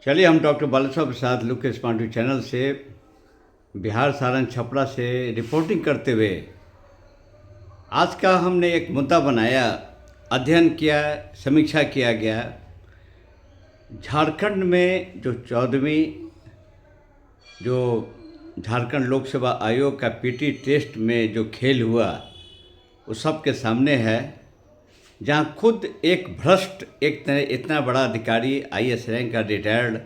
चलिए, हम डॉक्टर बालासाहब प्रसाद look smart channel से बिहार सारंग छपरा से रिपोर्टिंग करते हुए आज का हमने एक मुद्दा बनाया, अध्ययन किया, समीक्षा किया गया। झारखंड में जो 14वीं जो झारखंड लोकसेवा आयोग का पीटी टेस्ट में जो खेल हुआ वो सबके सामने है, जहाँ खुद एक भ्रष्ट इतना बड़ा अधिकारी आईएएस रैंक का रिटायर्ड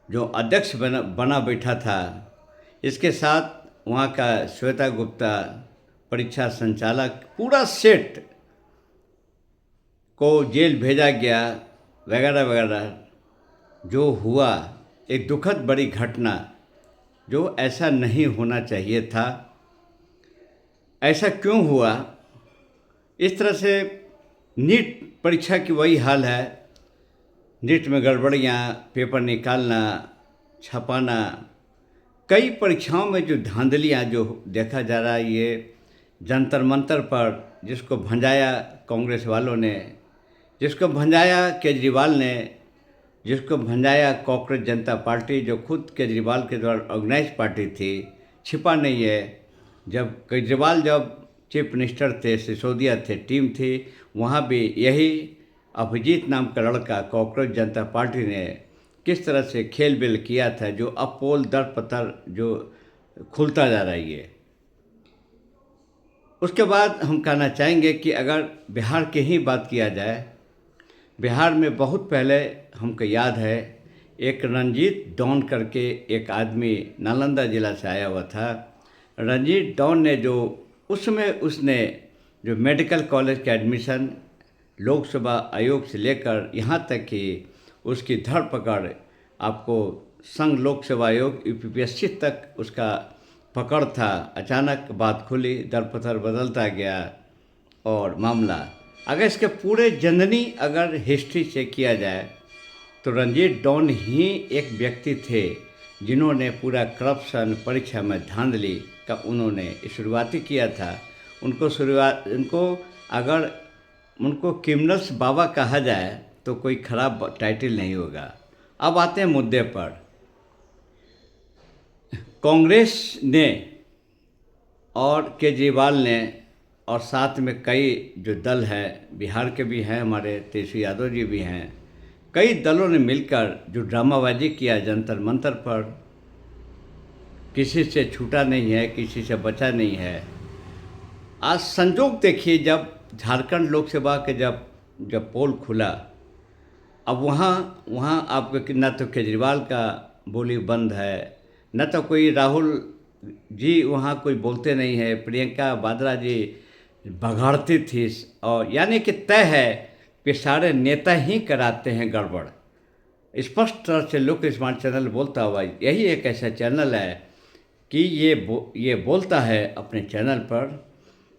जो अध्यक्ष बना बैठा था, इसके साथ वहाँ का श्वेता गुप्ता परीक्षा संचालक पूरा सेट को जेल भेजा गया वगैरह वगैरह। जो हुआ एक दुखद बड़ी घटना, जो ऐसा नहीं होना चाहिए था। ऐसा क्यों हुआ? इस तरह से नीट परीक्षा की वही हाल है। नीट में गड़बड़ियाँ, पेपर निकालना, छपाना, कई परीक्षाओं में जो धांधलियाँ जो देखा जा रहा है, ये जंतर मंतर पर जिसको भंजाया कांग्रेस वालों ने, जिसको भंजाया केजरीवाल ने, जिसको भंजाया कॉकरोच जनता पार्टी, जो खुद केजरीवाल के द्वारा ऑर्गेनाइज पार्टी थी, छिपा नहीं है। जब केजरीवाल चीफ मिनिस्टर थे, सिसोदिया थे, टीम थी, वहाँ भी यही अभिजीत नाम का लड़का कॉकरोच जनता पार्टी ने किस तरह से खेल बेल किया था, जो अब पोल दर पतर जो खुलता जा रही है। उसके बाद हम कहना चाहेंगे कि अगर बिहार की ही बात किया जाए, बिहार में बहुत पहले हमको याद है, एक रंजीत डॉन करके एक आदमी नालंदा जिला से आया हुआ था। रंजीत डॉन ने जो उसमें उसने जो मेडिकल कॉलेज का एडमिशन लोकसभा आयोग से लेकर यहाँ तक कि उसकी धरपकड़, आपको संघ लोक सेवा आयोग यूपीपीएससी तक उसका पकड़ था। अचानक बात खुली, दरपतर बदलता गया और मामला, अगर इसके पूरे जननी अगर हिस्ट्री से किया जाए तो रंजीत डॉन ही एक व्यक्ति थे जिन्होंने पूरा करप्शन, परीक्षा में धांधली का उन्होंने शुरुआती किया था। अगर उनको क्रिमिनल्स बाबा कहा जाए तो कोई खराब टाइटल नहीं होगा। अब आते हैं मुद्दे पर। कांग्रेस ने और केजरीवाल ने और साथ में कई जो दल है, बिहार के भी हैं, हमारे तेजस्वी यादव जी भी हैं, कई दलों ने मिलकर जो ड्रामाबाजी किया जंतर मंतर पर, किसी से छूटा नहीं है, किसी से बचा नहीं है। आज संजोग देखिए, जब झारखंड लोकसभा के जब पोल खुला, अब वहाँ आपको न तो केजरीवाल का बोली बंद है, न तो कोई राहुल जी वहाँ कोई बोलते नहीं है, प्रियंका वाड्रा जी बघाड़ती थी, और यानी कि तय है कि सारे नेता ही कराते हैं गड़बड़। स्पष्ट तरह से लुक स्मार्ट चैनल बोलता हुआ, यही एक ऐसा चैनल है कि ये बोलता है अपने चैनल पर,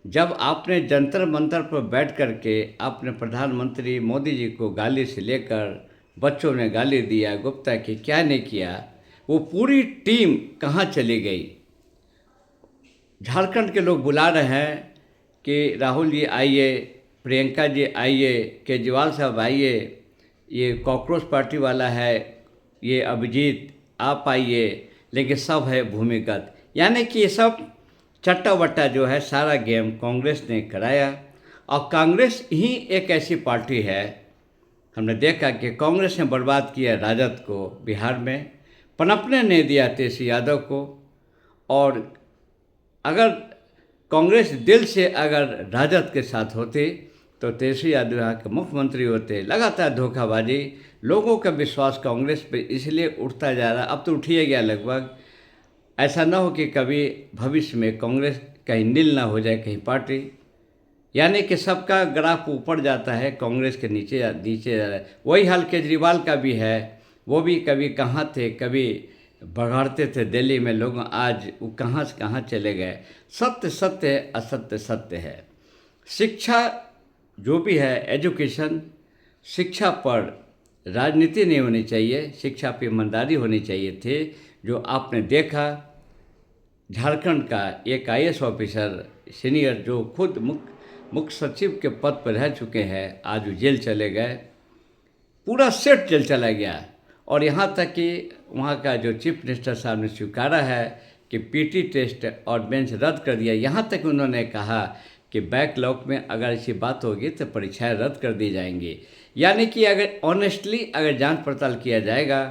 जब आपने जंतर मंतर पर बैठ कर के आपने प्रधानमंत्री मोदी जी को गाली से लेकर बच्चों ने गाली दिया, गुप्ता की क्या नहीं किया, वो पूरी टीम कहाँ चली गई? झारखंड के लोग बुला रहे हैं कि राहुल जी आइए, प्रियंका जी आइए, केजरीवाल साहब आइए, ये कॉकरोच पार्टी वाला है, ये अभिजीत आप आइए, लेकिन सब है भूमिगत। यानी कि ये सब चट्टा वट्टा जो है, सारा गेम कांग्रेस ने कराया। और कांग्रेस ही एक ऐसी पार्टी है, हमने देखा कि कांग्रेस ने बर्बाद किया राजद को बिहार में, पनपने नहीं दिया तेजस्वी यादव को। और अगर कांग्रेस दिल से अगर राजद के साथ होती तो तेजस्वी यादव यहाँ के मुख्यमंत्री होते। लगातार धोखाबाजी, लोगों का विश्वास कांग्रेस पे इसलिए उठता जा रहा, अब तो उठ ही गया लगभग। ऐसा ना हो कि कभी भविष्य में कांग्रेस कहीं नील ना हो जाए, कहीं पार्टी, यानी कि सबका ग्राफ ऊपर जाता है, कांग्रेस के नीचे जा रहा है। वही हाल केजरीवाल का भी है, वो भी कभी कहाँ थे, कभी बघाड़ते थे दिल्ली में लोग, आज वो कहाँ से कहाँ चले गए। सत्य सत्य है, असत्य सत्य है। शिक्षा जो भी है, एजुकेशन, शिक्षा पर राजनीति नहीं होनी चाहिए, शिक्षा पर ईमानदारी होनी चाहिए थी। जो आपने देखा, झारखंड का एक आईएएस ऑफिसर सीनियर जो खुद मुख्य सचिव के पद पर रह चुके हैं, आज वो जेल चले गए, पूरा सेट जेल चला गया। और यहाँ तक कि वहाँ का जो चीफ मिनिस्टर साहब ने स्वीकारा है कि पीटी टेस्ट और मेंस रद्द कर दिया। यहाँ तक उन्होंने कहा कि बैकलॉग में अगर ऐसी बात होगी तो परीक्षाएं रद्द कर दी जाएंगी। यानी कि अगर ऑनेस्टली अगर जांच पड़ताल किया जाएगा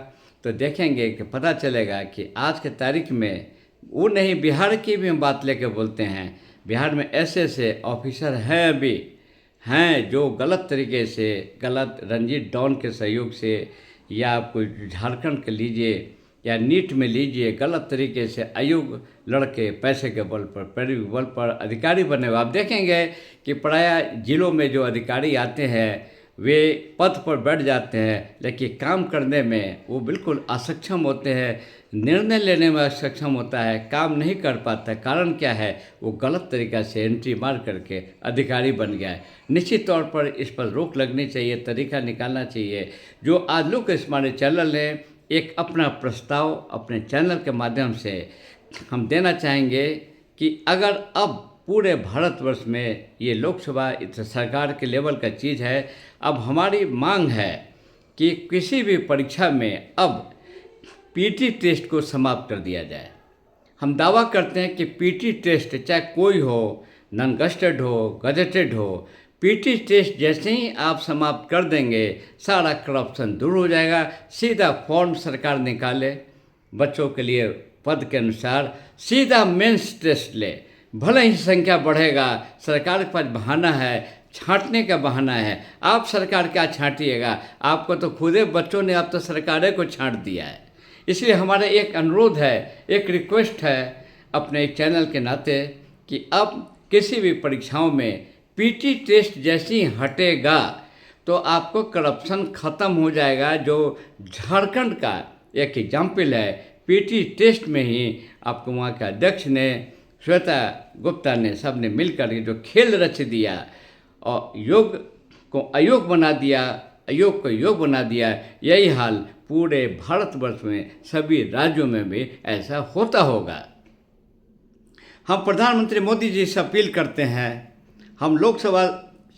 तो देखेंगे कि पता चलेगा कि आज के तारीख में वो नहीं, बिहार की भी हम बात लेके बोलते हैं। बिहार में ऐसे ऐसे ऑफिसर हैं अभी हैं जो गलत तरीके से, गलत रंजीत डॉन के सहयोग से, या आपको झारखंड के लीजिए या नीट में लीजिए, गलत तरीके से आयोग लड़के पैसे के बल पर, पैरवी के बल पर अधिकारी बने हुए। आप देखेंगे कि प्राय जिलों में जो अधिकारी आते हैं वे पद पर बैठ जाते हैं, लेकिन काम करने में वो बिल्कुल असक्षम होते हैं, निर्णय लेने में असक्षम होता है, काम नहीं कर पाता। कारण क्या है? वो गलत तरीक़ा से एंट्री मार करके अधिकारी बन गया है। निश्चित तौर पर इस पर रोक लगनी चाहिए, तरीका निकालना चाहिए। जो आज लोक स्मार्ट चैनल ने एक अपना प्रस्ताव अपने चैनल के माध्यम से हम देना चाहेंगे कि अगर अब पूरे भारतवर्ष में ये लोकसभा सरकार के लेवल का चीज़ है, अब हमारी मांग है कि किसी भी परीक्षा में अब पीटी टेस्ट को समाप्त कर दिया जाए। हम दावा करते हैं कि पीटी टेस्ट चाहे कोई हो, नॉन गजेटेड हो, गजेटेड हो, पीटी टेस्ट जैसे ही आप समाप्त कर देंगे सारा करप्शन दूर हो जाएगा। सीधा फॉर्म सरकार निकाले बच्चों के लिए पद के अनुसार, सीधा मेंस टेस्ट ले। भले ही संख्या बढ़ेगा, सरकार के पास बहाना है, छांटने का बहाना है। आप सरकार क्या छांटिएगा? आपको तो खुदे बच्चों ने आप तो सरकारें को छांट दिया है। इसलिए हमारा एक अनुरोध है, एक रिक्वेस्ट है अपने चैनल के नाते कि अब किसी भी परीक्षाओं में पीटी टेस्ट जैसी हटेगा तो आपको करप्शन ख़त्म हो जाएगा। जो झारखंड का एक एग्जाम्पल है, पीटी टेस्ट में ही आपको वहाँ के अध्यक्ष ने, श्वेता गुप्ता ने, सब ने मिलकर जो खेल रच दिया और योग को अयोग बना दिया, अयोग को योग बना दिया। यही हाल पूरे भारतवर्ष में सभी राज्यों में भी ऐसा होता होगा। हम प्रधानमंत्री मोदी जी से अपील करते हैं, हम लोकसभा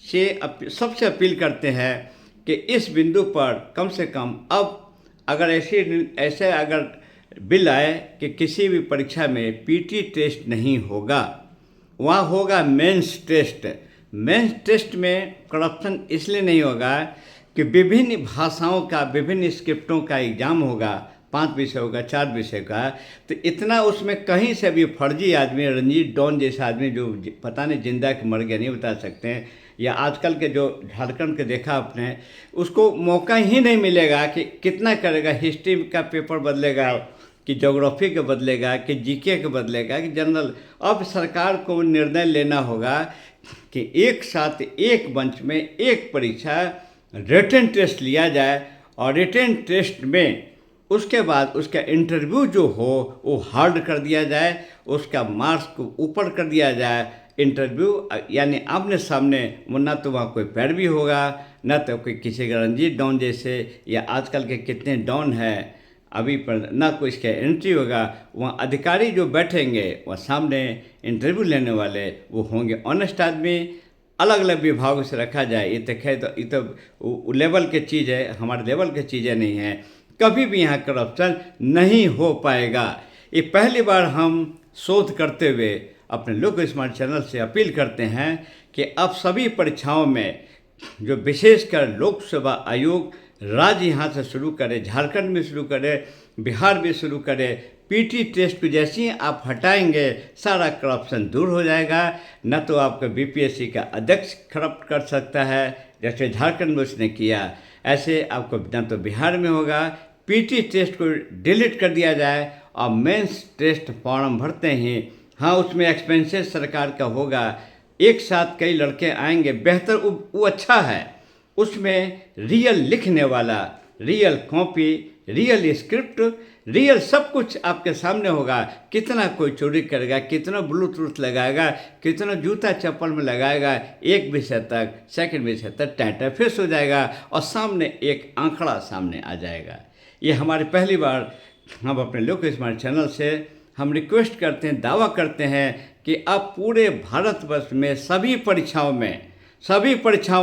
से सबसे अपील करते हैं कि इस बिंदु पर कम से कम अब अगर ऐसे अगर बिल आए कि किसी भी परीक्षा में पीटी टेस्ट नहीं होगा, वहाँ होगा मेंस टेस्ट। मेंस टेस्ट में करप्शन इसलिए नहीं होगा कि विभिन्न भाषाओं का, विभिन्न स्क्रिप्टों का एग्जाम होगा, 5 विषय होगा, 4 विषय का, तो इतना उसमें कहीं से भी फर्जी आदमी, रंजीत डॉन जैसा आदमी जो पता नहीं जिंदा कि मर गया नहीं बता सकते हैं, या आजकल के जो झारखंड के देखा आपने, उसको मौका ही नहीं मिलेगा कि कितना करेगा। हिस्ट्री का पेपर बदलेगा कि ज्योग्राफी के बदलेगा कि जीके के बदलेगा कि जनरल। अब सरकार को निर्णय लेना होगा कि एक साथ एक मंच में एक परीक्षा रिटन टेस्ट लिया जाए और रिटन टेस्ट में उसके बाद उसका इंटरव्यू जो हो वो हार्ड कर दिया जाए, उसका मार्क्स को ऊपर कर दिया जाए। इंटरव्यू यानी आमने सामने, ना तो वहाँ कोई पैरवी होगा, ना तो कोई किसी का रंजीत डॉन जैसे या आजकल के कितने डॉन हैं अभी पर, ना कोई इसका एंट्री होगा। वहाँ अधिकारी जो बैठेंगे वह सामने इंटरव्यू लेने वाले वो होंगे ऑनेस्ट आदमी। अलग अलग विभागों से रखा जाए, ये तो लेवल के चीज़ है, हमारे लेवल के चीज़ें नहीं हैं। कभी भी यहाँ करप्शन नहीं हो पाएगा। ये पहली बार हम शोध करते हुए अपने लोक स्मार्ट चैनल से अपील करते हैं कि अब सभी परीक्षाओं में जो विशेषकर लोकसभा आयोग राज्य यहाँ से शुरू करे, झारखंड में शुरू करे, बिहार में शुरू करे, पीटी टेस्ट को जैसे ही आप हटाएंगे सारा करप्शन दूर हो जाएगा। न तो आपका बीपीएससी का अध्यक्ष करप्ट कर सकता है जैसे झारखंड में उसने किया, ऐसे आपको न तो बिहार में होगा। पीटी टेस्ट को डिलीट कर दिया जाए और मेंस टेस्ट फॉर्म भरते ही, हाँ उसमें एक्सपेंसेस सरकार का होगा, एक साथ कई लड़के आएंगे, बेहतर वो अच्छा है। उसमें रियल लिखने वाला, real copy, real script, real सब कुछ आपके सामने होगा। कितना कोई चोरी करेगा, कितना ब्लूटूथ लगाएगा, कितना जूता चप्पल में लगाएगा, एक विषय तक, सेकंड विषय तक टाटा फिक्स हो जाएगा और सामने एक आंकड़ा सामने आ जाएगा। ये हमारी पहली बार हम अपने लोक स्मार्ट चैनल से हम रिक्वेस्ट करते हैं, दावा करते हैं कि अब पूरे भारतवर्ष में सभी परीक्षाओं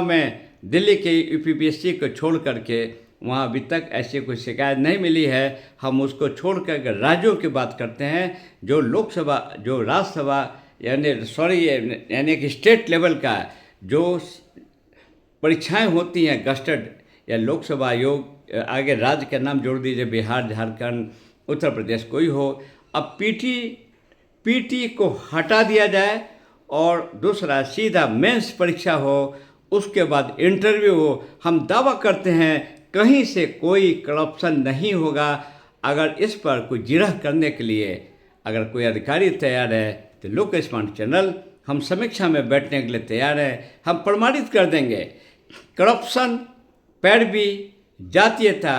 में दिल्ली के यूपीपीएससी को छोड़ करके वहाँ अभी तक ऐसी कोई शिकायत नहीं मिली है। हम उसको छोड़कर अगर राज्यों की बात करते हैं, जो लोकसभा, जो राज्यसभा यानी कि स्टेट लेवल का जो परीक्षाएं होती हैं गस्टेड या लोकसभा आयोग, आगे राज्य का नाम जोड़ दीजिए, बिहार, झारखंड, उत्तर प्रदेश, कोई हो। अब पीटी को हटा दिया जाए और दूसरा सीधा मेंस परीक्षा हो, उसके बाद इंटरव्यू हो। हम दावा करते हैं कहीं से कोई करप्शन नहीं होगा। अगर इस पर कोई जिरह करने के लिए अगर कोई अधिकारी तैयार है तो लोक स्मार्ट चैनल हम समीक्षा में बैठने के लिए तैयार है। हम प्रमाणित कर देंगे करप्शन, पैरवी, जातीयता,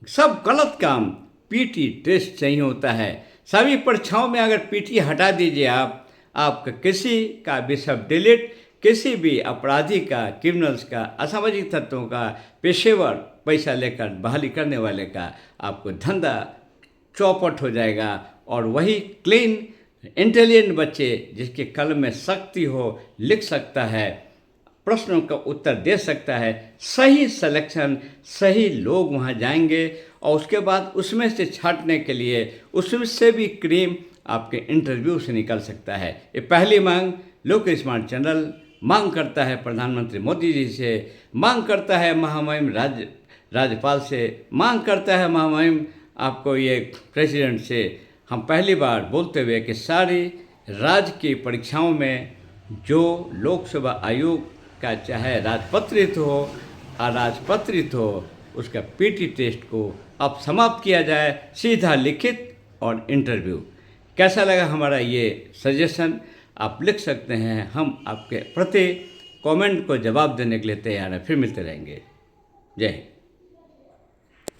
सब गलत काम पीटी टेस्ट से ही होता है। सभी परीक्षाओं में अगर पीटी हटा दीजिए आपका किसी का भी सब डिलीट, किसी भी अपराधी का, क्रिमिनल्स का, असामाजिक तत्वों का, पेशेवर पैसा लेकर बहाली करने वाले का आपको धंधा चौपट हो जाएगा। और वही क्लीन इंटेलिजेंट बच्चे जिसके कलम में शक्ति हो, लिख सकता है, प्रश्नों का उत्तर दे सकता है, सही सिलेक्शन, सही लोग वहाँ जाएंगे और उसके बाद उसमें से छांटने के लिए उसमें से भी क्रीम आपके इंटरव्यू से निकल सकता है। ये पहली मांग लोक स्मार्ट चैनल मांग करता है प्रधानमंत्री मोदी जी से, मांग करता है महामहिम राज्यपाल से, मांग करता है महामहिम आपको ये प्रेसिडेंट से। हम पहली बार बोलते हुए कि सारी राज्य की परीक्षाओं में जो लोकसभा आयोग का चाहे राजपत्रित हो अराजपत्रित हो, उसका पीटी टेस्ट को अब समाप्त किया जाए, सीधा लिखित और इंटरव्यू। कैसा लगा हमारा ये सजेशन आप लिख सकते हैं। हम आपके प्रति कमेंट को जवाब देने के लिए तैयार हैं। फिर मिलते रहेंगे। जय हिंद।